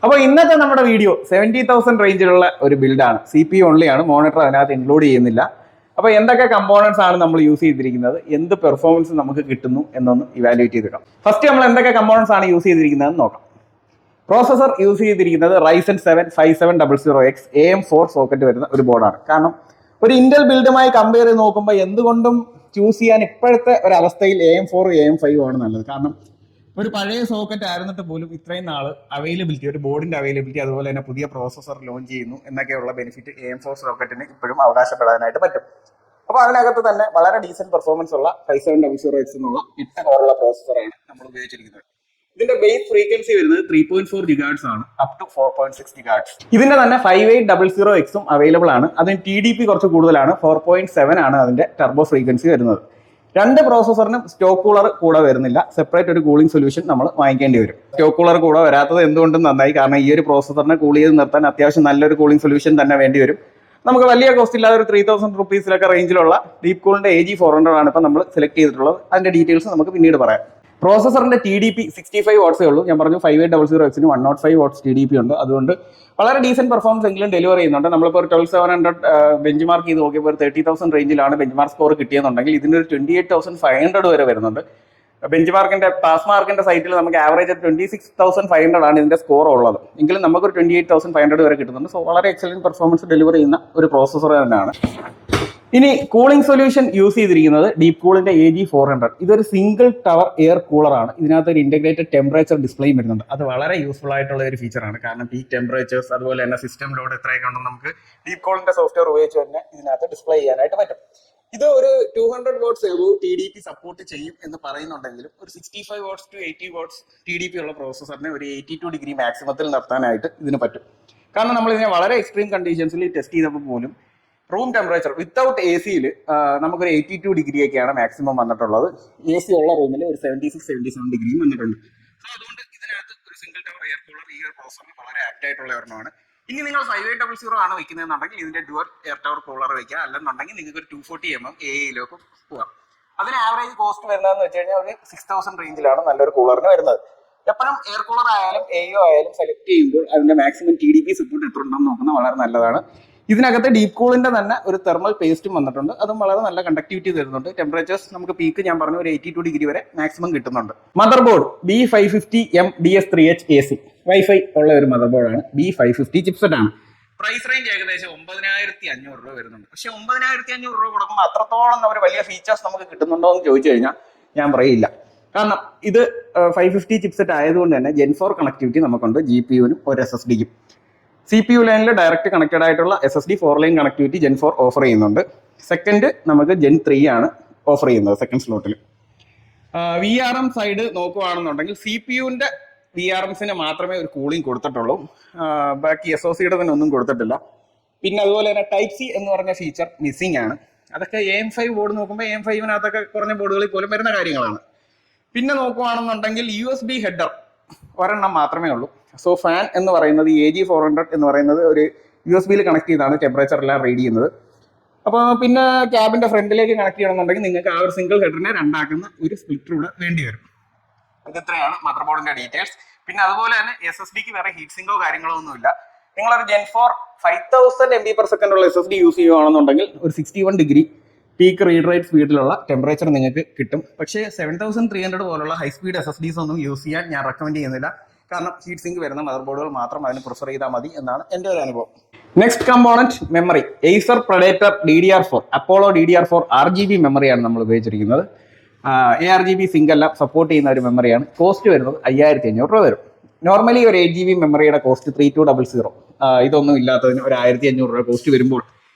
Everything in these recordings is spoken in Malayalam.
അപ്പോൾ ഇന്നത്തെ നമ്മുടെ വീഡിയോ 70,000 റേഞ്ചിലുള്ള ഒരു ബിൽഡാണ്. CPU ഓൺലി ആണ്, മോണിറ്റർ അതിനകത്ത് ഇൻക്ലൂഡ് ചെയ്യുന്നില്ല. അപ്പോൾ എന്തൊക്കെ കമ്പോണൻസ് ആണ് നമ്മൾ യൂസ് ചെയ്തിരിക്കുന്നത്, എന്ത് പെർഫോമൻസ് നമുക്ക് കിട്ടുന്നു എന്നൊന്ന് ഇവാലുവേറ്റ് ചെയ്തിടാം. ഫസ്റ്റ് നമ്മൾ എന്തൊക്കെ കമ്പോണൻസ് ആണ് യൂസ് ചെയ്തിരിക്കുന്നത് നോക്കാം. പ്രോസസർ യൂസ് ചെയ്തിരിക്കുന്നത് Ryzen 7 5700X AM4 സോക്കറ്റ് വരുന്ന ഒരു ബോർഡാണ്. കാരണം ഒരു ഇന്റൽ ബിൽഡുമായി കമ്പയർ ചെയ്ത് നോക്കുമ്പോൾ എന്തുകൊണ്ടും ചൂസ് ചെയ്യാൻ ഇപ്പോഴത്തെ ഒരു അവസ്ഥയിൽ AM4 AM5 ആണ് നല്ലത്. കാരണം ഒരു പഴയ സോക്കറ്റ് ആയിരുന്നിട്ട് പോലും ഇത്രയും നാള് അവൈലബിലിറ്റി, ഒരു ബോർഡിന്റെ അവൈലബിലിറ്റി, അതുപോലെ തന്നെ പുതിയ പ്രോസസർ ലോഞ്ച് ചെയ്യുന്നു എന്നൊക്കെയുള്ള ബെനിഫിറ്റ് AM4 സോക്കറ്റിന് ഇപ്പോഴും അവകാശപ്പെടാനായിട്ട് പറ്റും. അപ്പോൾ അതിനകത്ത് തന്നെ വളരെ ഡീസന്റ് പെർഫോമൻസ് ഉള്ള 5700X എന്നുള്ള 8 കോറുള്ള പ്രോസസറാണ് നമ്മൾ ഉപയോഗിച്ചിരിക്കുന്നത്. ഇതിന്റെ ബേസ് ഫ്രീക്വൻസി വരുന്നത് 3.4 GHz ആണ്, അപ് ടു 4.6 GHz. ഇതിന്റെ തന്നെ 5800X അവൈലബിൾ ആണ്. അതിന് TDP കുറച്ച് കൂടുതലാണ്, 4.7 ആണ് അതിന്റെ ടർബോ ഫ്രീക്വൻസി വരുന്നത്. രണ്ട് പ്രോസസറിനും സ്റ്റോക്ക് കൂളർ കൂടെ വരുന്നില്ല, സെപ്പറേറ്റ് ഒരു കൂളിംഗ് സൊല്യൂഷൻ നമ്മൾ വാങ്ങിക്കേണ്ടി വരും. സ്റ്റോക്ക് കൂളർ കൂടെ വരാത്തത് എന്തുകൊണ്ടും നന്നായി, കാരണം ഈ ഒരു പ്രോസസറിനെ കൂൾ ചെയ്ത് നിർത്താൻ അത്യാവശ്യം നല്ലൊരു കൂളിംഗ് സൊല്യൂഷൻ തന്നെ വേണ്ടി വരും. നമുക്ക് വലിയ കോസ്റ്റ് ഇല്ലാതെ ഒരു 3000 റുപ്പീസിലൊക്കെ റേഞ്ചിലുള്ള ഡീപ് കൂളിന്റെ AG400 ആണ് ഇപ്പം നമ്മൾ സെലക്ട് ചെയ്തിട്ടുള്ളത്. അതിന്റെ ഡീറ്റെയിൽസ് നമുക്ക് പിന്നീട് പറയാം. പ്രോസസറിന്റെ TDP 65 വാട്ട്സേ ഉള്ളൂ. ഞാൻ പറഞ്ഞു 5800Xന് 105 വാട്ട്സ് TDP ഉണ്ട്. അതുകൊണ്ട് വളരെ ഡീസന്റ് പെർഫോമൻസ് എങ്കിലും ഡെലിവർ ചെയ്യുന്നുണ്ട്. നമ്മളിപ്പോൾ ഒരു 12700 ബെഞ്ച് മാർക്ക് ചെയ്ത് നോക്കിയപ്പോൾ ഒരു 30,000 റേഞ്ചിലാണ് ബെഞ്ച് മാർക്ക് സ്കോർ കിട്ടിയെന്നുണ്ടെങ്കിൽ ഇതിന് ഒരു 28,500 വരെ വരുന്നുണ്ട്. ബെഞ്ച് മാർക്കിന്റെ പാസ് മാർക്കിന്റെ സൈറ്റിൽ നമുക്ക് ആവറേജ് 26,500 ആണ് ഇതിന്റെ സ്കോർ ഉള്ളത്. എങ്കിലും നമുക്കൊരു 28,500 വരെ കിട്ടുന്നുണ്ട്. സോ വളരെ എക്സലന്റ് പെർഫോമൻസ് ഡെലിവർ ചെയ്യുന്ന ഒരു പ്രോസസർ തന്നെയാണ്. ഇനി കൂളിംഗ് സൊല്യൂഷൻ യൂസ് ചെയ്തിരിക്കുന്നത് ഡീപ് കൂളിന്റെ AG400. ഇതൊരു സിംഗിൾ ടവർ എയർ കൂളറാണ്. ഇതിനകത്ത് ഒരു ഇന്റഗ്രേറ്റഡ് ടെമ്പറേച്ചർ ഡിസ്പ്ലേയും വരുന്നുണ്ട്. അത് വളരെ യൂസ്ഫുൾ ആയിട്ടുള്ള ഒരു ഫീച്ചറാണ്. കാരണം പീക്ക് ടെമ്പറേച്ചേഴ്സ് അതുപോലെ തന്നെ സിസ്റ്റം ലോഡ് എത്രയൊക്കെ ഉണ്ടെന്ന് നമുക്ക് ഡീപ് കൂളിന്റെ സോഫ്റ്റ്വെയർ ഉപയോഗിച്ച് തന്നെ ഇതിനകത്ത് ഡിസ്പ്ലേ ചെയ്യാനായിട്ട് പറ്റും. ഇത് ഒരു 200 വാട്ട്സ് TDP സപ്പോർട്ട് ചെയ്യും എന്ന് പറയുന്നുണ്ടെങ്കിലും ഒരു 65 വാട്ട്സ് ടു 80 വാട്ട്സ് TDP ഉള്ള പ്രോസസറിനെ ഒരു 82 ഡിഗ്രി മാക്സിമത്തിൽ നിർത്താനായിട്ട് ഇതിന് പറ്റും. കാരണം നമ്മൾ ഇതിനെ വളരെ എക്സ്ട്രീം കണ്ടീഷൻസിൽ ടെസ്റ്റ് ചെയ്തപ്പോൾ പോലും റൂം ടെമ്പറേച്ചർ വിത്തൗട്ട് AC-യിൽ നമുക്കൊരു 82 ഡിഗ്രിയൊക്കെയാണ് മാക്സിമം വന്നിട്ടുള്ളത്. AC ഉള്ള റൂമിൽ ഒരു 76-77 ഡിഗ്രിയും വന്നിട്ടുണ്ട്. സോ അതുകൊണ്ട് ഇതിനകത്ത് ഒരു സിംഗിൾ ടവർ എയർ കൂളർ ഈ ഒരു പ്രോസസറിന് വളരെ ആപ്റ്റ് ആയിട്ടുള്ള ഒരെണ്ണമാണ്. ഇനി നിങ്ങൾ 5800 ആണ് വെക്കുന്നതെന്നുണ്ടെങ്കിൽ ഇതിന്റെ ഡുവൽ എയർ ടവർ കൂളർ വെക്കുക. അല്ലെന്നുണ്ടെങ്കിൽ നിങ്ങൾക്ക് ഒരു 240 mm AA-യിലേക്ക് പോകാം. അതിന് ആവറേജ് കോസ്റ്റ് വരുന്നതെന്ന് വെച്ച് കഴിഞ്ഞാൽ ഒരു 6000 റേഞ്ചിലാണ് നല്ലൊരു കൂളറിന് വരുന്നത്. എപ്പോഴും എയർ കൂളർ ആയാലും AO ആയാലും സെലക്ട് ചെയ്യുമ്പോൾ അതിന്റെ മാക്സിമം TDP സപ്പോർട്ട് എത്ര ഉണ്ടെന്ന് നോക്കുന്നത് വളരെ നല്ലതാണ്. ഇതിനകത്ത് ഡീപ് കൂളിന്റെ തന്നെ ഒരു തെർമൽ പേസ്റ്റും വന്നിട്ടുണ്ട്. അതും വളരെ നല്ല കണ്ടക്ടിവിറ്റി തരുന്നുണ്ട്. ടെമ്പറേച്ചേഴ്സ് നമുക്ക് പീക്ക് ഞാൻ പറഞ്ഞു ഒരു 82 ഡിഗ്രി വരെ മാക്സിമം കിട്ടുന്നുണ്ട്. Mother board B550M DS3H AC wifi ഉള്ള ഒരു മദർ ബോർഡാണ്. B550 ചിപ്സെറ്റ് ആണ്. പ്രൈസ് റേഞ്ച് ഏകദേശം 9,500 രൂപ വരുന്നുണ്ട്. പക്ഷെ 9,500 രൂപ കൊടുക്കുമ്പോൾ അത്രത്തോളം ഒരു വലിയ ഫീച്ചേഴ്സ് നമുക്ക് കിട്ടുന്നുണ്ടോ എന്ന് ചോദിച്ചു കഴിഞ്ഞാൽ ഞാൻ പറയില്ല. കാരണം ഇത് 550 ചിപ്സെറ്റ് ആയതുകൊണ്ട് തന്നെ Gen 4 കണക്ടിവിറ്റി നമുക്കുണ്ട്. GPU-നും ഒരു SSD-ക്കും. CPU ലൈനിൽ ഡയറക്റ്റ് കണക്റ്റഡ് ആയിട്ടുള്ള SSD 4 line connectivity Gen 4 offer ചെയ്യുന്നുണ്ട്. സെക്കൻഡ് നമുക്ക് Gen 3 ആണ് ഓഫർ ചെയ്യുന്നത് സെക്കൻഡ് സ്ലോട്ടിൽ. VRM സൈഡ് നോക്കുകയാണെന്നുണ്ടെങ്കിൽ CPU-ന്റെ VRMസിന് മാത്രമേ ഒരു കൂളിംഗ് കൊടുത്തിട്ടുള്ളൂ. ബാക്കി SOC-യുടെ തന്നെ ഒന്നും കൊടുത്തിട്ടില്ല. പിന്നെ അതുപോലെ തന്നെ Type C എന്ന് പറഞ്ഞ ഫീച്ചർ മിസ്സിംഗ് ആണ്. അതൊക്കെ AM5 ബോർഡ് നോക്കുമ്പോൾ AM5-നകത്തൊക്കെ കുറഞ്ഞ ബോർഡുകളിൽ പോലും വരുന്ന കാര്യങ്ങളാണ്. പിന്നെ നോക്കുകയാണെന്നുണ്ടെങ്കിൽ USB ഹെഡർ ഒരെണ്ണം മാത്രമേ ഉള്ളൂ. സോ ഫാൻ എന്ന് പറയുന്നത് AG400 എന്ന് പറയുന്നത് ഒരു USB-യിൽ കണക്ട് ചെയ്താണ് ടെമ്പറേച്ചർ എല്ലാം റീഡ് ചെയ്യുന്നത്. അപ്പോൾ പിന്നെ ക്യാബിന്റെ ഫ്രണ്ടിലേക്ക് കണക്ട് ചെയ്യണമെന്നുണ്ടെങ്കിൽ നിങ്ങൾക്ക് ആ ഒരു സിംഗിൾ ഹെഡറിനെ രണ്ടാക്കുന്ന ഒരു സ്പ്ലിറ്റർ കൂടെ വേണ്ടി വരും. ഇത്രയാണ് മദർ ബോർഡിന്റെ ഡീറ്റെയിൽസ്. പിന്നെ അതുപോലെ തന്നെ SSD-ക്ക് വേറെ ഹീറ്റ് സിങ്കോ കാര്യങ്ങളോ ഒന്നുമില്ല. നിങ്ങളൊരു Gen 4 5000 MB/s ഉള്ള SSD യൂസ് ചെയ്യുകയാണെന്നുണ്ടെങ്കിൽ ഒരു 61 ഡിഗ്രി പീക്ക് റീഡ് റേറ്റ് സ്പീഡിലുള്ള ടെമ്പറേച്ചർ നിങ്ങൾക്ക് കിട്ടും. പക്ഷേ 7300 പോലുള്ള ഹൈ സ്പീഡ് SSDs ഒന്നും യൂസ് ചെയ്യാൻ ഞാൻ റെക്കമെൻഡ് ചെയ്യുന്നില്ല. കാരണം ഹീറ്റ് സിങ്ക് വരുന്ന മദർ ബോർഡുകൾ മാത്രം അതിന് പ്രിഫർ ചെയ്താൽ മതി എന്നാണ് എൻ്റെ ഒരു അനുഭവം. Next component memory. Acer Predator DDR4 Apollo DDR4 RGB മെമ്മറിയാണ് നമ്മൾ ഉപയോഗിച്ചിരിക്കുന്നത്. ARGB സിങ്ക് എല്ലാം സപ്പോർട്ട് ചെയ്യുന്ന ഒരു മെമ്മറിയാണ്. കോസ്റ്റ് വരുന്നത് 5,500 രൂപ വരും. നോർമലി ഒരു 8GB മെമ്മറിയുടെ കോസ്റ്റ് 3200. ഇതൊന്നും ഇല്ലാത്തതിന് ഒരു 1,500 രൂപ കോസ്റ്റ് വരുമ്പോൾ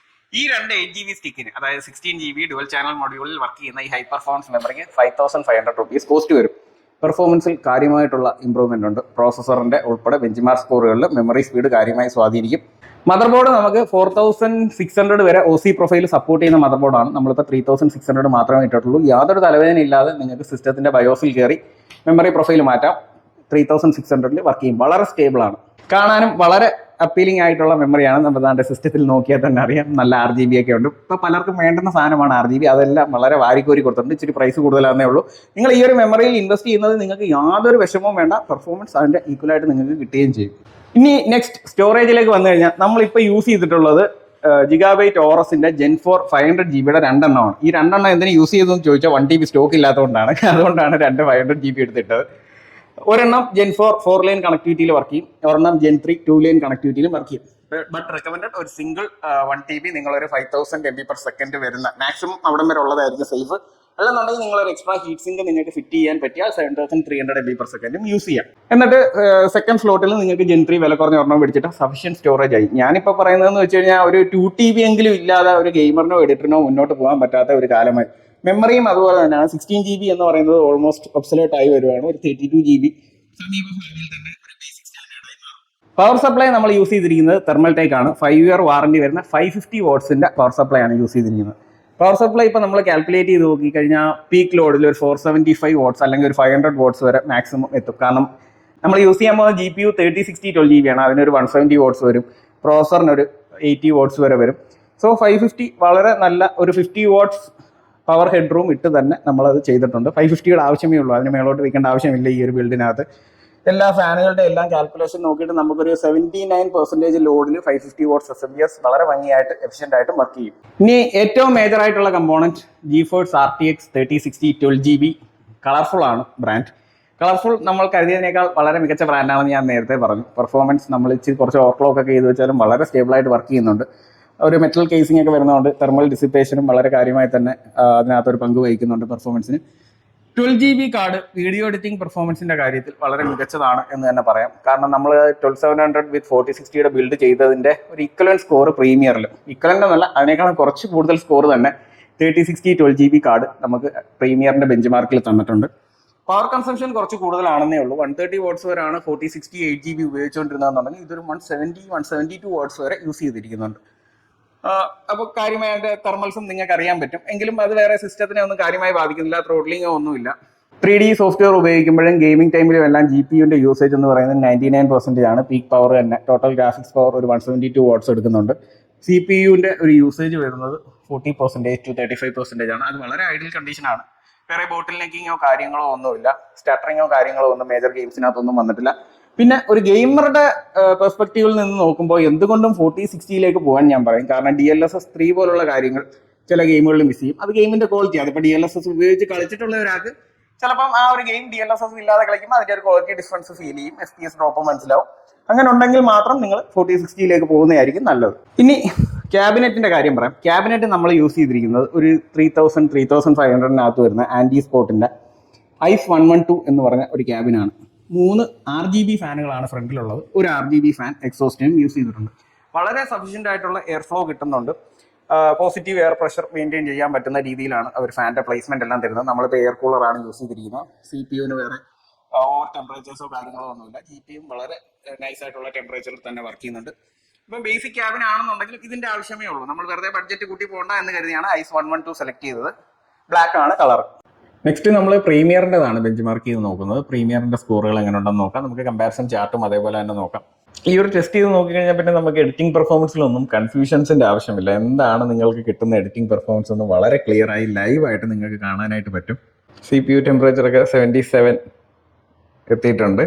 ഈ രണ്ട് 8GB സ്റ്റിക്കിന്, അതായത് 16GB ഡുവൽ ചാനൽ മൊഡ്യൂളിൽ വർക്ക് ചെയ്യുന്ന ഈ ഹൈ പെർഫോമൻസ് മെമ്മറിക്ക് 5,500 റുപ്പീസ് കോസ്റ്റ് വരും. പെർഫോമൻസിൽ കാര്യമായിട്ടുള്ള ഇമ്പ്രൂവ്മെന്റ് ഉണ്ട്. പ്രോസസറിന്റെ ഉൾപ്പെടെ ബെഞ്ച് മാർക്ക് സ്കോറുകളിൽ മെമ്മറി സ്പീഡ് കാര്യമായി സ്വാധീനിക്കും. മദർ ബോർഡ് നമുക്ക് 4600 വരെ OC പ്രൊഫൈൽ സപ്പോർട്ട് ചെയ്യുന്ന മദർ ബോർഡാണ്. നമ്മളിപ്പോൾ 3600 മാത്രമേ ഇട്ടിട്ടുള്ളൂ. യാതൊരു തലവേദന ഇല്ലാതെ നിങ്ങൾക്ക് സിസ്റ്റത്തിന്റെ ബയോസിൽ കയറി മെമ്മറി പ്രൊഫൈൽ മാറ്റാം. 3600-ൽ വർക്ക് ചെയ്യും. വളരെ സ്റ്റേബിൾ ആണ്. കാണാനും വളരെ അപ്പീലിംഗ് ആയിട്ടുള്ള മെമ്മറിയാണ്. നമ്മുടെ സിസ്റ്റത്തിൽ നോക്കിയാൽ തന്നെ അറിയാം. നല്ല RGB ഒക്കെ ഉണ്ട്. ഇപ്പോൾ പലർക്കും വേണ്ടുന്ന സാധനമാണ് RGB. അതെല്ലാം വളരെ വാരിക്കോരി കൊടുത്തിട്ടുണ്ട്. ഇച്ചിരി പ്രൈസ് കൂടുതലാണെന്നേ ഉള്ളൂ. നിങ്ങൾ ഈ ഒരു മെമ്മറിയിൽ ഇൻവെസ്റ്റ് ചെയ്യുന്നത് നിങ്ങൾക്ക് യാതൊരു വിഷമവും വേണ്ട. പെർഫോമൻസ് അതിൻ്റെ ഈക്വലായിട്ട് നിങ്ങൾക്ക് കിട്ടുകയും ചെയ്യും. ഇനി നെക്സ്റ്റ് സ്റ്റോറേജിലേക്ക് വന്നു കഴിഞ്ഞാൽ നമ്മളിപ്പോൾ യൂസ് ചെയ്തിട്ടുള്ളത് ജിഗാബൈറ്റ് ഓറസിന്റെ Gen 4 500 GB രണ്ടെണ്ണമാണ്. ഈ രണ്ടെണ്ണം എന്തിനു യൂസ് ചെയ്തെന്ന് ചോദിച്ചാൽ 1 TB സ്റ്റോക്ക് ഇല്ലാത്തതുകൊണ്ടാണ്. അതുകൊണ്ടാണ് രണ്ട് 500 GB എടുത്തിട്ടത്. ഒരെണ്ണം Gen 4 4 ലൈൻ കണക്ടിവിറ്റിയിൽ വർക്ക് ചെയ്യും, ഒരെണ്ണം Gen 3 2 ലൈൻ കണക്ടിവിറ്റിയിലും വർക്ക് ചെയ്യും. ബട്ട് റെക്കമെൻഡഡ് ഒരു സിംഗിൾ 1 TB നിങ്ങളൊരു 5000 MB/s വരുന്ന മാക്സിമം അവിടം വരെ ഉള്ളതായിരിക്കും സേഫ്. അല്ലെന്നുണ്ടെങ്കിൽ നിങ്ങളൊരു എക്സ്ട്രാ ഹീറ്റ് സിങ്ക് നിങ്ങൾക്ക് ഫിറ്റ് ചെയ്യാൻ പറ്റിയാൽ 7300 MB/s യൂസ് ചെയ്യാം. എന്നിട്ട് സെക്കൻഡ് സ്ലോട്ടിൽ നിങ്ങൾക്ക് Gen 3 വില കുറഞ്ഞ ഒരെണ്ണം പിടിച്ചിട്ട് സഫീഷ്യന്റ് സ്റ്റോറേജ് ആയി. ഞാനിപ്പോൾ പറയുന്നതെന്ന് വെച്ച് കഴിഞ്ഞാൽ ഒരു 2 TB എങ്കിലും ഇല്ലാതെ ഒരു ഗെയിമറിനോ എഡിറ്ററിനോ മുന്നോട്ട് പോകാൻ പറ്റാത്ത ഒരു കാലമായി. മെമ്മറിയും അതുപോലെ തന്നെയാണ്. 16 GB എന്ന് പറയുന്നത് ഓൾമോസ്റ്റ് ഒബ്സലേറ്റ് ആയി വരുവാണ്. ഒരു 32 GB സമീപഭാവിയിൽ തന്നെ ഒരു ബേസിക് സ്റ്റാൻഡേർഡായി മാറും. പവർ സപ്ലൈ നമ്മൾ യൂസ് ചെയ്തിരിക്കുന്നത് തെർമൽടെക് ആണ്. 5 ഇയർ വാറണ്ടി വരുന്ന 550 വാട്ട്സിന്റെ പവർ സപ്ലൈ ആണ് യൂസ് ചെയ്തിരിക്കുന്നത്. പവർ സപ്ലൈ ഇപ്പോൾ നമ്മൾ കാൽക്കുലേറ്റ് ചെയ്ത് നോക്കിക്കഴിഞ്ഞാൽ പീക്ക് ലോഡിൽ ഒരു 475 വാട്ട്സ് അല്ലെങ്കിൽ ഒരു 500 വാട്ട്സ് വരെ മാക്സിമം എത്തും. കാരണം നമ്മൾ യൂസ് ചെയ്യാൻ പോകുന്ന GPU 3060 12GB ആണ്. അതിനൊരു 170 വാട്ട്സ് വരും. പ്രോസറിനൊരു 80 വാട്ട്സ് വരെ വരും. സോ 550 വളരെ നല്ല ഒരു 50 വാട്ട്സ് പവർ ഹെഡ് റൂം ഇട്ട് തന്നെ നമ്മളത് ചെയ്തിട്ടുണ്ട്. 550യുടെ ആവശ്യമേ ഉള്ളൂ, അതിന് മേളോട്ട് വയ്ക്കേണ്ട ആവശ്യമില്ല. ഈ ഒരു ബിൽഡിനകത്ത് എല്ലാ ഫാനുകളുടെ എല്ലാം കാൽക്കുലേഷൻ നോക്കിയിട്ട് നമുക്കൊരു 79% ലോഡിൽ 550 വാട്ട്സ് SMPS വളരെ ഭംഗിയായിട്ട് എഫിഷ്യൻ്റ് ആയിട്ട് വർക്ക് ചെയ്യും. ഇനി ഏറ്റവും മേജർ ആയിട്ടുള്ള component GeForce RTX 3060 12GB colourful ആണ് ബ്രാൻഡ്. കളർഫുൾ നമ്മൾ കരുതിയതിനേക്കാൾ വളരെ മികച്ച ബ്രാൻഡാണെന്ന് ഞാൻ നേരത്തെ പറഞ്ഞു. പെർഫോമൻസ് നമ്മൾ ഇച്ചിരി കുറച്ച് ഓവർക്ലോക്ക് ഒക്കെ ചെയ്ത് വെച്ചാലും വളരെ സ്റ്റേബിളായിട്ട് വർക്ക് ചെയ്യുന്നുണ്ട്. ഒരു മെറ്റൽ കേസിംഗ് ഒക്കെ വരുന്നതുകൊണ്ട് തെർമൽ ഡിസിപ്പേഷനും വളരെ കാര്യമായി തന്നെ അതിനകത്തൊരു പങ്ക് വഹിക്കുന്നുണ്ട് പെർഫോമൻസിന്. 12GB കാർഡ് വീഡിയോ എഡിറ്റിംഗ് പെർഫോമൻസിന്റെ കാര്യത്തിൽ വളരെ മികച്ചതാണ് എന്ന് തന്നെ പറയാം. കാരണം നമ്മൾ 12700 വിത്ത് 4060യുടെ ബിൽഡ് ചെയ്തതിന്റെ ഒരു ഇക്വലന്റ് സ്കോർ പ്രീമിയറിൽ, ഇക്വലന്റ് എന്നല്ല അതിനേക്കാളും കുറച്ച് കൂടുതൽ സ്കോർ തന്നെ 3060 12GB കാർഡ് നമുക്ക് പ്രീമിയറിന്റെ ബെഞ്ച് മാർക്കിൽ തന്നിട്ടുണ്ട്. പവർ കൺസംഷൻ കുറച്ച് കൂടുതലാണെന്നേ ഉള്ളൂ. 130 വാട്ട്സ് വരെയാണ് 4060 8GB ഉപയോഗിച്ചുകൊണ്ടിരുന്നതെന്നുണ്ടെങ്കിൽ ഇതൊരു 172 വാട്ട്സ് വരെ യൂസ് ചെയ്തിരിക്കുന്നുണ്ട്. അപ്പോൾ കാര്യമായ അതിൻ്റെ തെർമൽസും നിങ്ങൾക്ക് അറിയാൻ പറ്റും. എങ്കിലും അത് വേറെ സിസ്റ്റത്തിനെ ഒന്നും കാര്യമായി ബാധിക്കുന്നില്ല, ത്രോട്ട്ലിങ്ങോ ഒന്നുമില്ല. 3D സോഫ്റ്റ്വെയർ ഉപയോഗിക്കുമ്പോഴും ഗെയിമിംഗ് ടൈമിലും എല്ലാം GPUവിൻ്റെ യൂസേജ് എന്ന് പറയുന്നത് 99% ആണ്. പീക്ക് പവർ തന്നെ ടോട്ടൽ ഗ്രാഫിക്സ് പവർ ഒരു 172 വാട്ട്സ് എടുക്കുന്നുണ്ട്. CPUവിൻ്റെ ഒരു യൂസേജ് വരുന്നത് 40% to 35% ആണ്. അത് വളരെ ഐഡിയൽ കണ്ടീഷനാണ്. വേറെ ബോട്ടിൽ നെക്കിങ്ങോ കാര്യങ്ങളോ ഒന്നുമില്ല, സ്റ്റട്ടറിങ്ങോ കാര്യങ്ങളോ ഒന്നും മേജർ ഗെയിംസിനകത്തൊന്നും വന്നിട്ടില്ല. പിന്നെ ഒരു ഗെയിമറുടെ പെർസ്പെക്റ്റീവിൽ നിന്ന് നോക്കുമ്പോൾ എന്തുകൊണ്ടും 4060യിലേക്ക് പോകാൻ ഞാൻ പറയും. കാരണം DLSS 3 പോലുള്ള കാര്യങ്ങൾ ചില ഗെയിമുകളിൽ മിസ് ചെയ്യും. അത് ഗെയിമിന്റെ ക്വാളിറ്റി. അതിപ്പോൾ DLSS ഉപയോഗിച്ച് കളിച്ചിട്ടുള്ള ഒരാൾക്ക് ചിലപ്പം ആ ഒരു ഗെയിം DLSS ഇല്ലാതെ കളിക്കുമ്പോൾ അതിന്റെ ഒരു ക്വാളിറ്റി ഡിഫറൻസ് ഫീൽ ചെയ്യും, FPS ഡ്രോപ്പ് മനസ്സിലാവും. അങ്ങനെ ഉണ്ടെങ്കിൽ മാത്രം നിങ്ങൾ 4060യിലേക്ക് പോകുന്നതായിരിക്കും നല്ലത്. ഇനി ക്യാബിനറ്റിന്റെ കാര്യം പറയാം. ക്യാബിനറ്റ് നമ്മൾ യൂസ് ചെയ്തിരിക്കുന്നത് ഒരു 3500 വരുന്ന ആൻറ്റി സ്പോട്ടിന്റെ ICE 112 എന്ന് പറഞ്ഞ ഒരു ക്യാബിനാണ്. 3 RGB ഫാനുകളാണ് ഫ്രണ്ടിലുള്ളത്. ഒരു RGB ഫാൻ എക്സോസ്റ്റിനും യൂസ് ചെയ്തിട്ടുണ്ട്. വളരെ സഫീഷ്യൻ്റ് ആയിട്ടുള്ള എയർ ഫ്ലോ കിട്ടുന്നുണ്ട്. പോസിറ്റീവ് എയർ പ്രഷർ മെയിൻറ്റെയിൻ ചെയ്യാൻ പറ്റുന്ന രീതിയിലാണ് അവർ ഫാൻ്റെ പ്ലേസ്മെന്റ് എല്ലാം തരുന്നത്. നമ്മളിപ്പോൾ എയർ കൂളറാണ് യൂസ് ചെയ്തിരിക്കുന്നത്. CPUവിന് വേറെ ഓവർ ടെമ്പറേച്ചേഴ്സോ കാര്യങ്ങളോ ഒന്നുമില്ല. GPU വളരെ നൈസ് ആയിട്ടുള്ള ടെമ്പറേച്ചറിൽ തന്നെ വർക്ക് ചെയ്യുന്നുണ്ട്. ഇപ്പം ബേസിക് ക്യാബിൻ ആണെന്നുണ്ടെങ്കിൽ ഇതിന്റെ ആവശ്യമേ ഉള്ളൂ. നമ്മൾ വെറുതെ ബഡ്ജറ്റ് കൂട്ടി പോകണ്ട എന്ന് കരുതിയാണ് ICE 112 സെലക്ട് ചെയ്തത്. ബ്ലാക്ക് ആണ് കളർ. നെക്സ്റ്റ് നമ്മൾ പ്രീമിയറിൻ്റെതാണ് ബെഞ്ച് മാർക്ക് ചെയ്ത് നോക്കുന്നത്. പ്രീമിയറിന്റെ സ്കോറുകൾ എങ്ങനെ ഉണ്ടെന്ന് നോക്കാം. നമുക്ക് കമ്പാരിസൺ ചാർട്ടും അതേപോലെ തന്നെ നോക്കാം. ഈ ഒരു ടെസ്റ്റ് ചെയ്ത് നോക്കിക്കഴിഞ്ഞാൽ പിന്നെ നമുക്ക് എഡിറ്റിംഗ് പെർഫോമൻസിലൊന്നും കൺഫ്യൂഷൻസിന്റെ ആവശ്യമില്ല. എന്താണ് നിങ്ങൾക്ക് കിട്ടുന്ന എഡിറ്റിംഗ് പെർഫോമൻസ് എന്ന് വളരെ ക്ലിയർ ആയി ലൈവായിട്ട് നിങ്ങൾക്ക് കാണാനായിട്ട് പറ്റും. CPU ടെമ്പറേച്ചറൊക്കെ 77 എത്തിയിട്ടുണ്ട്.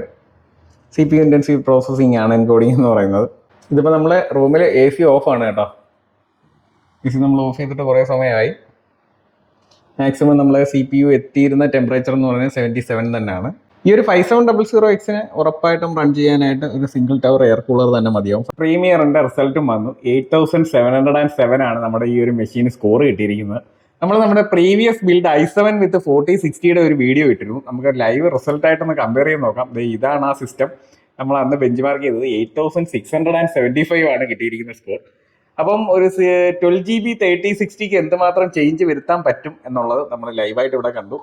CPU ഇൻറ്റൻസീവ് പ്രോസസ്സിംഗ് ആണ് എൻകോഡിംഗ് എന്ന് പറയുന്നത്. ഇതിപ്പോൾ നമ്മളെ റൂമിൽ AC ഓഫ് ആണ് കേട്ടോ. AC നമ്മൾ ഓഫ് ചെയ്തിട്ട് കുറേ സമയമായി. മാക്സിമം നമ്മളെ CPU എത്തിയിരുന്ന ടെമ്പറേച്ചർ എന്ന് പറയുന്നത് 77 തന്നെയാണ്. ഈ ഒരു 5700Xന് ഉറപ്പായിട്ടും റൺ ചെയ്യാനായിട്ട് ഒരു സിംഗിൾ ടവർ എയർ കൂളർ തന്നെ മതിയാവും. പ്രീമിയറിന്റെ റിസൾട്ടും വന്നു. 8707 ആണ് നമ്മുടെ ഈ ഒരു മെഷീന് സ്കോർ കിട്ടിയിരിക്കുന്നത്. നമ്മൾ നമ്മുടെ പ്രീവിയസ് ബിൽഡ് i7 വിത്ത് 4060യുടെ ഒരു വീഡിയോ ഇട്ടിരുന്നു. നമുക്ക് ലൈവ് റിസൾട്ട് ആയിട്ടൊന്ന് കമ്പയർ ചെയ്ത് നോക്കാം. ഇതാണ് ആ സിസ്റ്റം. നമ്മൾ അന്ന് ബെഞ്ച് മാർക്ക് ചെയ്തത് 8675 ആണ് കിട്ടിയിരിക്കുന്ന സ്കോർ. അപ്പം ഒരു 12GB 3060ക്ക് എന്തുമാത്രം ചേഞ്ച് വരുത്താൻ പറ്റും എന്നുള്ളത് നമ്മൾ ലൈവായിട്ട് ഇവിടെ കണ്ടു.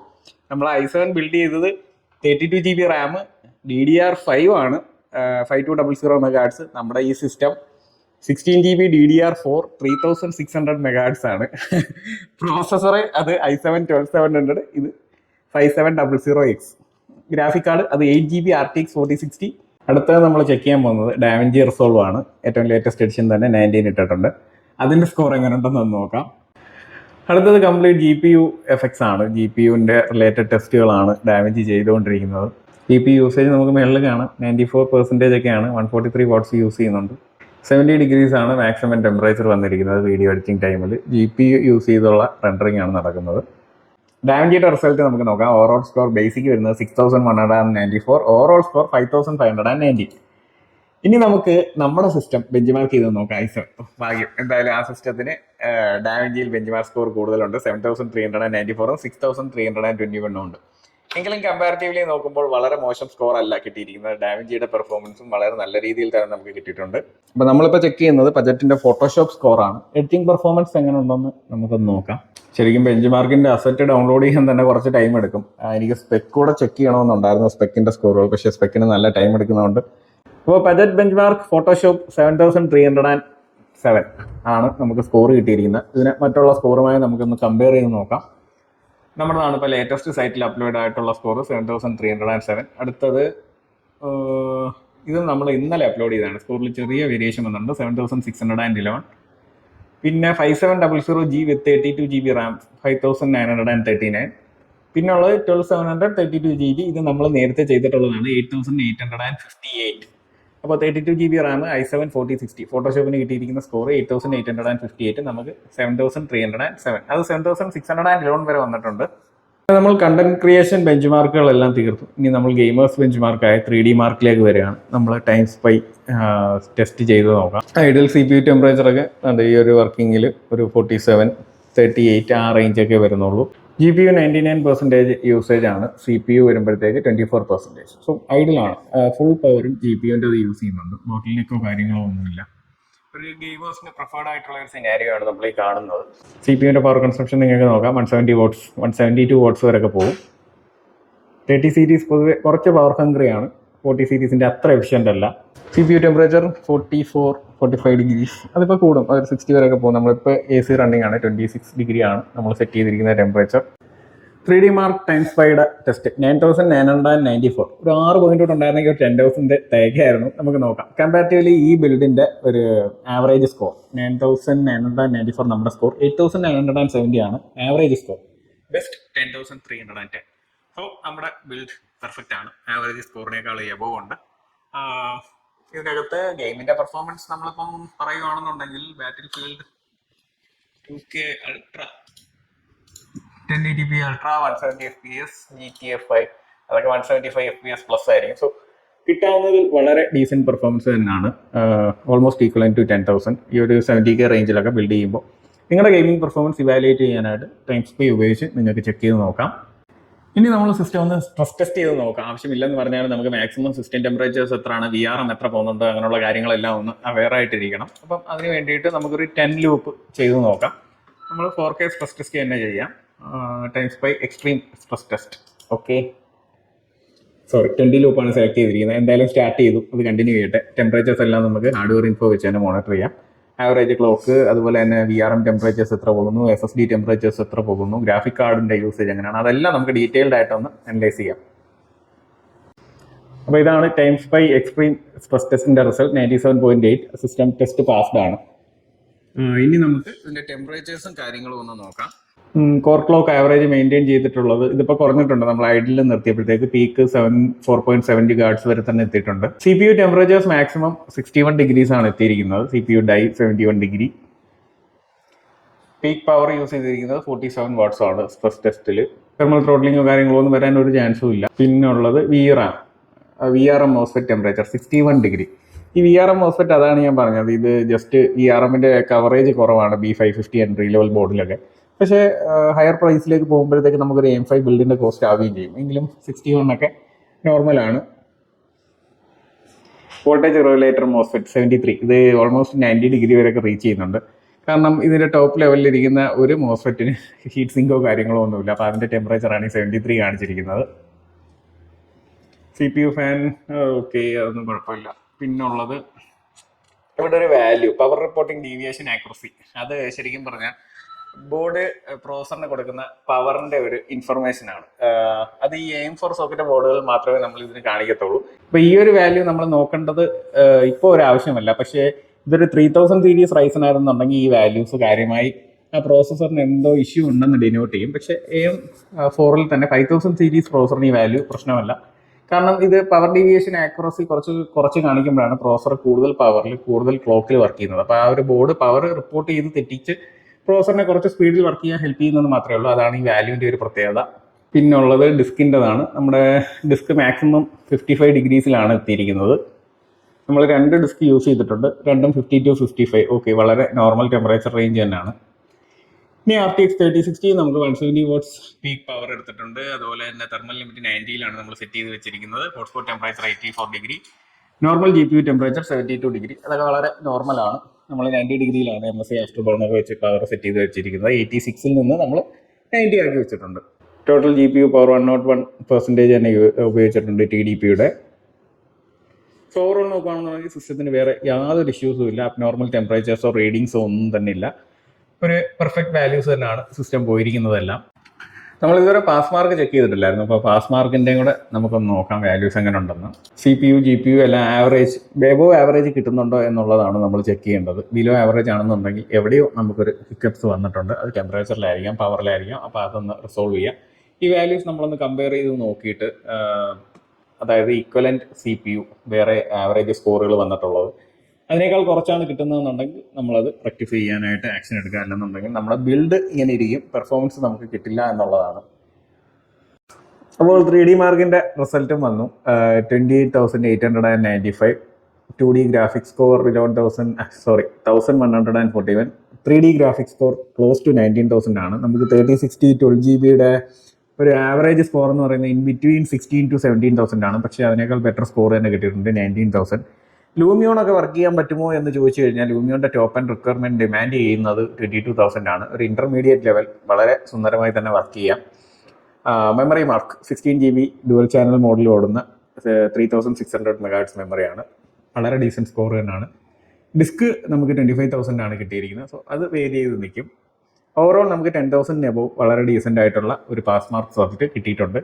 നമ്മൾ i7 ബിൽഡ് ചെയ്തത് 32GB റാം, DDR5 ആണ്, 5200 MHz. നമ്മുടെ ഈ സിസ്റ്റം 16GB DDR4 3600 MHz ആണ്. പ്രോസസ്സർ അത് i7 12700, ഇത് 5700X. ഗ്രാഫിക് കാർഡ് അത് 8GB RTX 4060. അടുത്തത് നമ്മൾ ചെക്ക് ചെയ്യാൻ പോകുന്നത് ഡാവിഞ്ചി റിസോൾവ് ആണ്. ഏറ്റവും ലേറ്റസ്റ്റ് എഡിഷൻ തന്നെ 19 ഇട്ടിട്ടുണ്ട്. അതിൻ്റെ സ്കോർ എങ്ങനെയുണ്ടെന്ന് നോക്കാം. അടുത്തത് കംപ്ലീറ്റ് GPU എഫക്ട്സ് ആണ്. GPUവിൻ്റെ റിലേറ്റഡ് ടെസ്റ്റുകളാണ് ഡാവിഞ്ചി ചെയ്തുകൊണ്ടിരിക്കുന്നത്. CPU യൂസേജ് നമുക്ക് മുകളിൽ കാണാം, 94% ഒക്കെയാണ്. 143 വാട്ട്സ് യൂസ് ചെയ്യുന്നുണ്ട്. 70 ഡിഗ്രീസ് ആണ് മാക്സിമം ടെമ്പറേച്ചർ വന്നിരിക്കുന്നത് വീഡിയോ എഡിറ്റിംഗ് ടൈമിൽ. GPU യൂസ് ചെയ്തുള്ള റെൻഡറിംഗ് ആണ് നടക്കുന്നത്. ഡാമേജിയുടെ റിസൾട്ട് നമുക്ക് നോക്കാം. ഓവറോൾ സ്കോർ ബേസിക് വരുന്നത് 6194, ഓവറോൾ സ്കോർ 5590. ഇനി നമുക്ക് നമ്മുടെ സിസ്റ്റം ബെഞ്ച് മാർക്ക് ചെയ്ത് നോക്കാം. ഭാഗ്യം എന്തായാലും ആ സിസ്റ്റത്തിന് ഡാമേജിയിൽ ബെഞ്ച് മാർക്ക് സ്കോർ കൂടുതലുണ്ട്. 7394ഉം 6321 ഉണ്ട്. എങ്കിലും കമ്പാരിറ്റീവ്ലി നോക്കുമ്പോൾ വളരെ മോശം സ്കോർ അല്ല കിട്ടിയിരിക്കുന്നത്. ഡാമേജിയുടെ പെർഫോമൻസും വളരെ നല്ല രീതിയിൽ തന്നെ നമുക്ക് കിട്ടിയിട്ടുണ്ട്. അപ്പോൾ നമ്മളിപ്പോൾ ചെക്ക് ചെയ്യുന്നത് ബജറ്റിന്റെ ഫോട്ടോഷോപ്പ് സ്കോറാണ്. എഡിറ്റിംഗ് പെർഫോമൻസ് എങ്ങനെ ഉണ്ടെന്ന് നമുക്കൊന്ന് നോക്കാം. ശരിക്കും ബെഞ്ച് മാർക്കിന്റെ അസറ്റ് ഡൗൺലോഡ് ചെയ്യാൻ തന്നെ കുറച്ച് ടൈം എടുക്കും. എനിക്ക് സ്പെക്ക് കൂടെ ചെക്ക് ചെയ്യണമെന്നുണ്ടായിരുന്നു, സ്പെക്കിന്റെ സ്കോറുകൾ. പക്ഷേ സ്പെക്കിന് നല്ല ടൈം എടുക്കുന്നതുകൊണ്ട് അപ്പോൾ ബജറ്റ് ബെഞ്ച് മാർക്ക് ഫോട്ടോഷോപ്പ് 7307 ആണ് നമുക്ക് സ്കോർ കിട്ടിയിരിക്കുന്നത്. ഇതിനെ മറ്റുള്ള സ്കോറുമായി നമുക്കൊന്ന് കമ്പയർ ചെയ്ത് നോക്കാം. നമ്മുടെതാണ് ഇപ്പോൾ ലേറ്റസ്റ്റ് സൈറ്റിൽ അപ്ലോഡ് ആയിട്ടുള്ള സ്കോർ 7307. അടുത്തത് ഇത് നമ്മൾ ഇന്നലെ അപ്ലോഡ് ചെയ്തതാണ്. സ്കോറിൽ ചെറിയ വേരിയേഷൻ വന്നിട്ടുണ്ട്, 7611. പിന്നെ 5700G വിത്ത് 32GB റാം 5939. പിന്നെ ഉള്ളത് 12700 32GB. ഇത് നമ്മൾ നേരത്തെ ചെയ്തിട്ടുള്ളതാണ്, 8858. അപ്പോൾ 32GB റാം, i7 4060. ഫോട്ടോഷോപ്പിന് കിട്ടിയിരിക്കുന്ന സ്കോർ 8858, നമുക്ക് 7307. അത് 7611 വരെ വന്നിട്ടുണ്ട്. നമ്മൾ കണ്ടന്റ് ക്രിയേഷൻ ബെഞ്ച് മാർക്കുകളെല്ലാം തീർത്തു. ഇനി നമ്മൾ ഗെയിമേഴ്സ് ബെഞ്ച് മാർക്കായ 3D മാർക്കിലേക്ക് വരികയാണ്. നമ്മൾ ടൈം സ്പൈ ടെസ്റ്റ് ചെയ്ത് നോക്കാം. ഐഡിയൽ CPU ടെമ്പറേച്ചറൊക്കെ ഈ ഒരു വർക്കിങ്ങിൽ ഒരു 47, 38 ആ റേഞ്ചൊക്കെ വരുന്നുള്ളൂ. GPU 99% യൂസേജ് ആണ്. CPU വരുമ്പോഴത്തേക്ക് 24%. സോ ഐഡിയലാണ്. ഫുൾ പവറും GPUവിൻ്റെ യൂസ് ചെയ്യുന്നുണ്ട്. ബോട്ടിൽ നെക്കോ കാര്യങ്ങളോ ഒന്നുമില്ല. ഒരു ഗെയിമേഴ്സിന് പ്രിഫേർഡ് ആയിട്ടുള്ള ഒരു സിനാരിയോ ആണ് നമ്മൾ ഈ കാണുന്നത്. CPUവിൻ്റെ പവർ കൺസംപ്ഷൻ നിങ്ങൾക്ക് നോക്കാം. 170 വാട്ട്സ് 172 വാട്ട്സ് വരെയൊക്കെ പോകും. 30 സീരീസ് പൊതുവെ കുറച്ച് പവർ ഹംഗ്രിയാണ്. 40 സീരീസിൻ്റെ അത്ര എഫിഷ്യൻ്റ് അല്ല. CPU temperature 44-45 degrees. അതിപ്പോൾ കൂടും, അത് 60 വരെയൊക്കെ പോകും. നമ്മളിപ്പോൾ AC റണ്ണിങ് ആണ്, 26 ഡിഗ്രി ആണ് നമ്മൾ സെറ്റ് ചെയ്തിരിക്കുന്ന ടെമ്പറേച്ചർ. 3D മാർക്ക് ടൈം സ്പൈയുടെ ടെസ്റ്റ് 9994. ഒരു 6 പോയിന്റ് ഉണ്ടായിരുന്നെങ്കിൽ ഒരു 10,000 തേക്കായിരുന്നു. നമുക്ക് നോക്കാം. കമ്പാരിറ്റീവ്ലി ഈ ബിൽഡിന്റെ ഒരു ആവറേജ് സ്കോർ 9994. നമ്മുടെ സ്കോർ 8970 ആണ് ആവറേജ് സ്കോർ. ബെസ്റ്റ് 10310. സോ നമ്മുടെ ബിൽഡ് പെർഫെക്റ്റ് ആണ്. ആവറേജ് സ്കോറിനേക്കാൾ എബോവ് ഉണ്ട്. ഇതിനകത്ത് ഗെയിമിന്റെ പെർഫോമൻസ് നമ്മളിപ്പം പറയുകയാണെന്നുണ്ടെങ്കിൽ ബാറ്റിൽ field 2K Ultra 1080p Ultra 170 FPS, GTA 5 അതൊക്കെ 175 FPS പ്ലസ് ആയിരിക്കും. സോ കിട്ടാവുന്നതിൽ വളരെ ഡീസൻറ്റ് പെർഫോമൻസ് തന്നെയാണ്. ഓൾമോസ്റ്റ് ഈക്വലൻ ടു 10,000 ഈ ഒരു 70K റേഞ്ചിലൊക്കെ ബിൽഡ് ചെയ്യുമ്പോൾ. നിങ്ങളുടെ ഗെയിമിംഗ് പെർഫോമൻസ് ഇവാലുവേറ്റ് ചെയ്യാനായിട്ട് ടൈം സ്പൈ ഉപയോഗിച്ച് നിങ്ങൾക്ക് ചെക്ക് ചെയ്ത് നോക്കാം. ഇനി നമ്മൾ സിസ്റ്റം ഒന്ന് സ്ട്രെസ് ടെസ്റ്റ് ചെയ്ത് നോക്കാം. ആവശ്യമില്ലെന്ന് പറഞ്ഞാൽ നമുക്ക് മാക്സിമം സിസ്റ്റം ടെമ്പറേച്ചേഴ്സ് എത്രയാണ്, VRM എത്ര പോകുന്നുണ്ട്, അങ്ങനെയുള്ള കാര്യങ്ങളെല്ലാം ഒന്ന് അവെയർ ആയിട്ടിരിക്കണം. അപ്പം അതിന് വേണ്ടിയിട്ട് നമുക്കൊരു 10 ലൂപ്പ് ചെയ്ത് നോക്കാം. നമ്മൾ 4K സ്ട്രെസ് ടെസ്റ്റ് തന്നെ ചെയ്യാം. Time spy extreme stress test. Okay, 20 ലൂപ്പാണ് സെലക്ട് ചെയ്തിരിക്കുന്നത്. എന്തായാലും സ്റ്റാർട്ട് ചെയ്തു, അത് കണ്ടിന്യൂ ചെയ്യട്ടെ. ടെമ്പറേച്ചേഴ്സ് എല്ലാം നമുക്ക് ഹാർഡ്വെയർ ഇൻഫോ വെച്ച് തന്നെ മോണിറ്റർ ചെയ്യാം. ആവറേജ് ക്ലോക്ക്, അതുപോലെ തന്നെ VRM ടെമ്പറേച്ചേഴ്സ് എത്ര പോകുന്നു, SSD ടെമ്പറേച്ചേഴ്സ് എത്ര പോകുന്നു, ഗ്രാഫിക് കാർഡിന്റെ യൂസേജ് എങ്ങനെയാണ്, അതെല്ലാം നമുക്ക് ഡീറ്റെയിൽഡ് ആയിട്ടൊന്ന് അനലൈസ് ചെയ്യാം. അപ്പോൾ ഇതാണ് ടൈം സ്പൈ എക്സ്ട്രീം സ്ട്രെസ് ടെസ്റ്റിന്റെ റിസൾട്ട്. 97.8 സിസ്റ്റം ടെസ്റ്റ് പാസ്ഡ് ആണ്. ഇനി നമുക്ക് ഇതിന്റെ ടെമ്പറേച്ചേഴ്സും കാര്യങ്ങളും ഒന്ന് നോക്കാം. കോർ ക്ലോക്ക് ആവറേജ് മെയിൻറ്റെയിൻ ചെയ്തിട്ടുള്ളത് ഇതിപ്പോൾ കുറഞ്ഞിട്ടുണ്ട്. നമ്മൾ ഐഡിൽ നിർത്തിയപ്പോഴത്തേക്ക് പീക്ക് 4.70 ഗാർഡ്സ് വരെ തന്നെ എത്തിയിട്ടുണ്ട്. CPU ടെമ്പറേച്ചേഴ്സ് മാക്സിമം 61 ഡിഗ്രീസ് ആണ് എത്തിയിരിക്കുന്നത്. CPU die 71 degree. Peak power use ചെയ്തിരിക്കുന്നത് 47 വാട്ട്സ് ആണ് സ്ട്രെസ് ടെസ്റ്റിൽ. തെർമൽ ത്രോട്ട്ലിങ്ങോ കാര്യങ്ങളോ ഒന്നും വരാൻ ഒരു ചാൻസും ഇല്ല. പിന്നെ ഉള്ളത് VRM MOSFET ടെമ്പറേച്ചർ 61 ഡിഗ്രി. ഈ VRM MOSFET അതാണ് ഞാൻ പറഞ്ഞത്, ഇത് ജസ്റ്റ് VRMന്റെ കവറേജ് കുറവാണ് B550 എൻട്രി ലെവൽ ബോർഡിലൊക്കെ. പക്ഷേ ഹയർ പ്രൈസിലേക്ക് പോകുമ്പോഴത്തേക്ക് നമുക്കൊരു M5 ബിൽഡിന്റെ കോസ്റ്റ് ആവുകയും ചെയ്യും. എങ്കിലും 61 ഒക്കെ നോർമലാണ്. Voltage regulator MOSFET 73. ഇത് ഓൾമോസ്റ്റ് 90 ഡിഗ്രി വരെയൊക്കെ റീച്ച് ചെയ്യുന്നുണ്ട്. കാരണം ഇതിന്റെ ടോപ്പ് ലെവലിലിരിക്കുന്ന ഒരു MOSFETന് ഹീറ്റ് സിങ്കോ കാര്യങ്ങളോ ഒന്നുമില്ല. അപ്പോൾ അതിന്റെ ടെമ്പറേച്ചറാണ് 73 കാണിച്ചിരിക്കുന്നത്. CPU ഫാൻ ഓക്കെ, അതൊന്നും കുഴപ്പമില്ല. പിന്നുള്ളത് ഇവിടെ ഒരു value power reporting deviation accuracy. അത് ശരിക്കും പറഞ്ഞാൽ ബോർഡ് പ്രോസറിന് കൊടുക്കുന്ന പവറിന്റെ ഒരു ഇൻഫർമേഷൻ ആണ്. അത് ഈ M4 സോക്കറ്റ് ബോർഡുകൾ മാത്രമേ നമ്മൾ ഇതിന് കാണിക്കത്തുള്ളൂ. അപ്പൊ ഈ ഒരു വാല്യൂ നമ്മൾ നോക്കേണ്ടത് ഇപ്പോൾ ഒരു ആവശ്യമല്ല. പക്ഷേ ഇതൊരു 3000 സീരീസ് റൈസൺ ആയിരുന്നുണ്ടെങ്കിൽ ഈ വാല്യൂസ് കാര്യമായി ആ പ്രോസസറിന് എന്തോ ഇഷ്യൂ ഉണ്ടെന്ന് ഡിനോട്ട് ചെയ്യും. പക്ഷേ AM4 തന്നെ 5000 സീരീസ് പ്രോസറിന് ഈ വാല്യൂ പ്രശ്നമല്ല. കാരണം ഇത് പവർ ഡീവിയേഷൻ ആക്യുറസി കുറച്ച് കാണിക്കുമ്പോഴാണ് പ്രോസസർ കൂടുതൽ പവറിൽ കൂടുതൽ ക്ലോക്കിൽ വർക്ക് ചെയ്യുന്നത്. അപ്പോൾ ആ ഒരു ബോർഡ് പവർ റിപ്പോർട്ട് ചെയ്ത് തെറ്റിച്ച് പ്രോസസറിനെ കുറച്ച് സ്പീഡിൽ വർക്ക് ചെയ്യാൻ ഹെൽപ്പ് ചെയ്യുന്നത് മാത്രമേ ഉള്ളൂ. അതാണ് ഈ വാല്യൂവിൻ്റെ ഒരു പ്രത്യേകത. പിന്നുള്ളത് ഡിസ്കിൻ്റെതാണ്. നമ്മുടെ ഡിസ്ക് മാക്സിമം 55 ഡിഗ്രീസിലാണ് എത്തിയിരിക്കുന്നത്. നമ്മൾ 2 ഡിസ്ക് യൂസ് ചെയ്തിട്ടുണ്ട്. രണ്ടും 50 to 55. ഓക്കെ, വളരെ നോർമൽ ടെമ്പറേച്ചർ റേഞ്ച് തന്നെയാണ്. ഇനി RTX 3060 നമുക്ക് 170 വാട്ട്സ് പീക്ക് പവർ എടുത്തിട്ടുണ്ട്. അതുപോലെ തന്നെ തെർമൽ ലിമിറ്റ് 90ലാണ് നമ്മൾ സെറ്റ് ചെയ്ത് വെച്ചിരിക്കുന്നത്. Hotspot temperature 84 degree, normal GPU temperature 72 degree. അതൊക്കെ വളരെ നോർമലാണ്. നമ്മൾ 90 ഡിഗ്രിയിലാണ് MSI ആഫ്റ്റർ ബർണർ വെച്ച് പവർ സെറ്റ് ചെയ്ത് വെച്ചിരിക്കുന്നത്. 86ൽ നിന്ന് നമ്മൾ 90 ആക്കി വെച്ചിട്ടുണ്ട്. ടോട്ടൽ GPU പവർ 101% തന്നെ ഉപയോഗിച്ചിട്ടുണ്ട് TDPയുടെ. സോ ഓവറോൾ നോക്കുകയാണെന്നുണ്ടെങ്കിൽ സിസ്റ്റത്തിന് വേറെ യാതൊരു ഇഷ്യൂസും ഇല്ല. അബ്നോർമൽ ടെമ്പറേച്ചേഴ്സോ റീഡിങ്സോ ഒന്നും തന്നെ ഇല്ല. ഒരു പെർഫെക്റ്റ് വാല്യൂസ് തന്നെയാണ് സിസ്റ്റം പോയിരിക്കുന്നതെല്ലാം. നമ്മൾ ഇതുവരെ പാസ് മാർക്ക് ചെക്ക് ചെയ്തിട്ടില്ലായിരുന്നു. അപ്പോൾ പാസ് മാർക്കിൻ്റെയും കൂടെ നമുക്കൊന്ന് നോക്കാം വാല്യൂസ് എങ്ങനെ ഉണ്ടെന്ന്. CPU GPU എല്ലാം ആവറേജ്, എബോവ് ആവറേജ് കിട്ടുന്നുണ്ടോ എന്നുള്ളതാണ് നമ്മൾ ചെക്ക് ചെയ്യേണ്ടത്. ബിലോ ആവറേജ് ആണെന്നുണ്ടെങ്കിൽ എവിടെയോ നമുക്കൊരു ഹിക്കപ്സ് വന്നിട്ടുണ്ട്. അത് ടെമ്പറേച്ചറിലായിരിക്കാം, പവറിലായിരിക്കാം. അപ്പോൾ അതൊന്ന് റിസോൾവ് ചെയ്യാം. ഈ വാല്യൂസ് നമ്മളൊന്ന് കമ്പയർ ചെയ്ത് നോക്കിയിട്ട്, അതായത് ഈക്വലൻറ്റ് CPU വേറെ ആവറേജ് സ്കോറുകൾ വന്നിട്ടുള്ളത് അതിനേക്കാൾ കുറച്ചാണ് കിട്ടുന്നതെന്നുണ്ടെങ്കിൽ നമ്മളത് റെക്ടിഫൈ ചെയ്യാനായിട്ട് ആക്ഷൻ എടുക്കുക. അല്ലെന്നുണ്ടെങ്കിൽ നമ്മുടെ ബിൽഡ് ഇങ്ങനെ ഇരിക്കും, പെർഫോമൻസ് നമുക്ക് കിട്ടില്ല എന്നുള്ളതാണ്. അപ്പോൾ 3D മാർക്കിൻ്റെ റിസൾട്ടും വന്നു. 28,895 2D graphics score 1141. 3D graphics score close to 19,000 ആണ്. നമുക്ക് 3060 12GB ഒരു ആവറേജ് സ്കോർ എന്ന് പറയുന്നത് ഇൻ ബിറ്റ്വീൻ 16,000 to 17,000 ആണ്. പക്ഷേ അതിനേക്കാൾ ബെറ്റർ സ്കോർ തന്നെ കിട്ടിയിട്ടുണ്ട്, 19,000. ലൂമിയോണൊക്കെ വർക്ക് ചെയ്യാൻ പറ്റുമോ എന്ന് ചോദിച്ചു കഴിഞ്ഞാൽ ലൂമിയോന്റെ ടോപ്പ് ആൻഡ് റിക്വയർമെന്റ് ഡിമാൻഡ് ചെയ്യുന്നത് 22,000 ആണ്. ഒരു ഇന്റർമീഡിയറ്റ് ലെവൽ വളരെ സുന്ദരമായി തന്നെ വർക്ക് ചെയ്യാം. Memory mark 16GB dual channel മോഡിൽ ഓടുന്ന 3600 MHz മെമ്മറിയാണ്. വളരെ ഡീസൻറ്റ് സ്കോർ തന്നെയാണ്. ഡിസ്ക് നമുക്ക് 25,000 ആണ് കിട്ടിയിരിക്കുന്നത്. സോ അത് വേരി ചെയ്ത് നിൽക്കും. ഓവറോൾ നമുക്ക് 10,000 എബോവ് വളരെ ഡീസൻ്റ് ആയിട്ടുള്ള ഒരു പാസ് മാർക്ക് സബ്ജക്റ്റ് കിട്ടിയിട്ടുണ്ട്.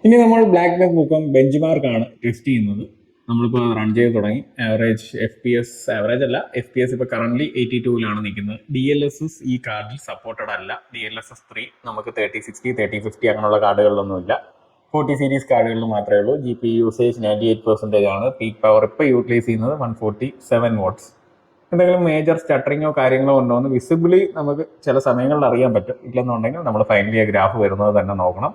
ഇനി നമ്മൾ ബ്ലാക്ക് മാർക്ക് ബുക്കും ബെഞ്ച് മാർക്കാണ് ടെസ്റ്റ് ചെയ്യുന്നത്. നമ്മളിപ്പോൾ റൺ ചെയ്ത് തുടങ്ങി. ആവറേജ് FPS, ആവറേജ് അല്ല, FPS ഇപ്പോൾ കറൻ്റ്ലി 82ലാണ് നിൽക്കുന്നത്. DLSS ഈ കാർഡിൽ സപ്പോർട്ടഡ് അല്ല. DLSS 3 നമുക്ക് 3060 3050 അങ്ങനെയുള്ള കാർഡുകളിലൊന്നുമില്ല. 40 സീരീസ് കാർഡുകളിൽ മാത്രമേ ഉള്ളൂ. GPU യൂസേജ് 98% ആണ്. പീക്ക് പവർ ഇപ്പോൾ യൂട്ടിലൈസ് ചെയ്യുന്നത് 147 വാട്ട്സ്. എന്തെങ്കിലും മേജർ സ്റ്റട്ടറിങ്ങോ കാര്യങ്ങളോ ഉണ്ടോ എന്ന് വിസിബിളി നമുക്ക് ചില സമയങ്ങളിൽ അറിയാൻ പറ്റും. ഇല്ലെന്നുണ്ടെങ്കിൽ നമ്മൾ ഫൈനലി ആ ഗ്രാഫ് വരുന്നത് തന്നെ നോക്കണം.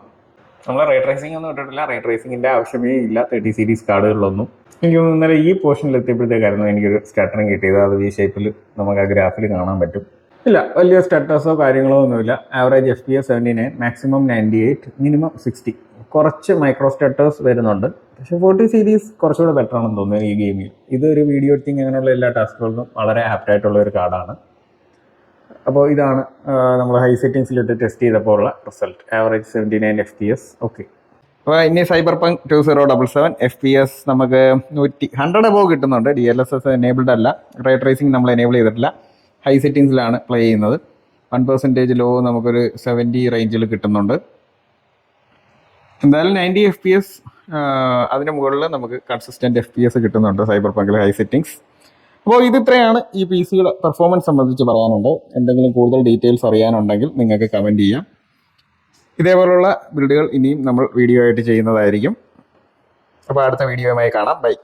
നമ്മൾ റേ ട്രേസിംഗ് ഒന്നും ഇട്ടിട്ടില്ല. റേ ട്രേസിങ്ങിൻ്റെ ആവശ്യമേ ഇല്ല 30 സീരീസ് കാർഡുകളിലൊന്നും. എനിക്ക് ഇന്നലെ ഈ പോർഷനിൽ എത്തിയപ്പോഴത്തേക്കായിരുന്നു എനിക്കൊരു സ്റ്റട്ടറിങ് കിട്ടിയത്. അത് ഈ ഷേപ്പിൽ നമുക്ക് ആ ഗ്രാഫിൽ കാണാൻ പറ്റും. ഇല്ല, വലിയ സ്റ്റട്ടേഴ്സോ കാര്യങ്ങളോ ഒന്നുമില്ല. Average FPS 79, maximum 98, minimum 60. കുറച്ച് മൈക്രോ സ്റ്റട്ടേഴ്സ് വരുന്നുണ്ട്. പക്ഷേ 40 സീരീസ് കുറച്ചുകൂടെ ബെറ്റർ ആണെന്ന് തോന്നുന്നു ഈ ഗെയിമിൽ. ഇതൊരു വീഡിയോ എഡിറ്റിംഗ് അങ്ങനെയുള്ള എല്ലാ ടാസ്കുകൾക്കും വളരെ ആപ്റ്റായിട്ടുള്ള ഒരു കാർഡാണ്. അപ്പോൾ ഇതാണ് നമ്മൾ ഹൈ സെറ്റിംഗ്സിലിട്ട് ടെസ്റ്റ് ചെയ്തപ്പോൾ ഉള്ള റിസൾട്ട്. Average 79 FPS. ഓക്കെ, അപ്പോൾ ഇനി Cyberpunk 2077 FPS നമുക്ക് 100 എബോവ് കിട്ടുന്നുണ്ട്. DLSS എനേബിൾഡ് അല്ല. റേ ട്രേസിംഗ് നമ്മൾ എനേബിൾ ചെയ്തിട്ടില്ല. ഹൈ സെറ്റിംഗ്സിലാണ് പ്ലേ ചെയ്യുന്നത്. 1% ലോ നമുക്കൊരു 70 റേഞ്ചിൽ കിട്ടുന്നുണ്ട്. എന്തായാലും 90 FPS, അതിന് മുകളിൽ നമുക്ക് കൺസിസ്റ്റൻറ്റ് FPS കിട്ടുന്നുണ്ട് Cyberpunkൽ ഹൈ സെറ്റിംഗ്സ്. അപ്പോൾ ഇത്രയാണ് ഈ PCയുടെ പെർഫോമൻസ് സംബന്ധിച്ച് പറയാനുണ്ട്. എന്തെങ്കിലും കൂടുതൽ ഡീറ്റെയിൽസ് അറിയാനുണ്ടെങ്കിൽ നിങ്ങൾക്ക് കമൻറ്റ് ചെയ്യാം. ഇതേപോലുള്ള ബിൽഡുകൾ ഇനിയും നമ്മൾ വീഡിയോ ആയിട്ട് ചെയ്യുന്നതായിരിക്കും. അപ്പോൾ അടുത്ത വീഡിയോയുമായി കാണാം. ബൈ.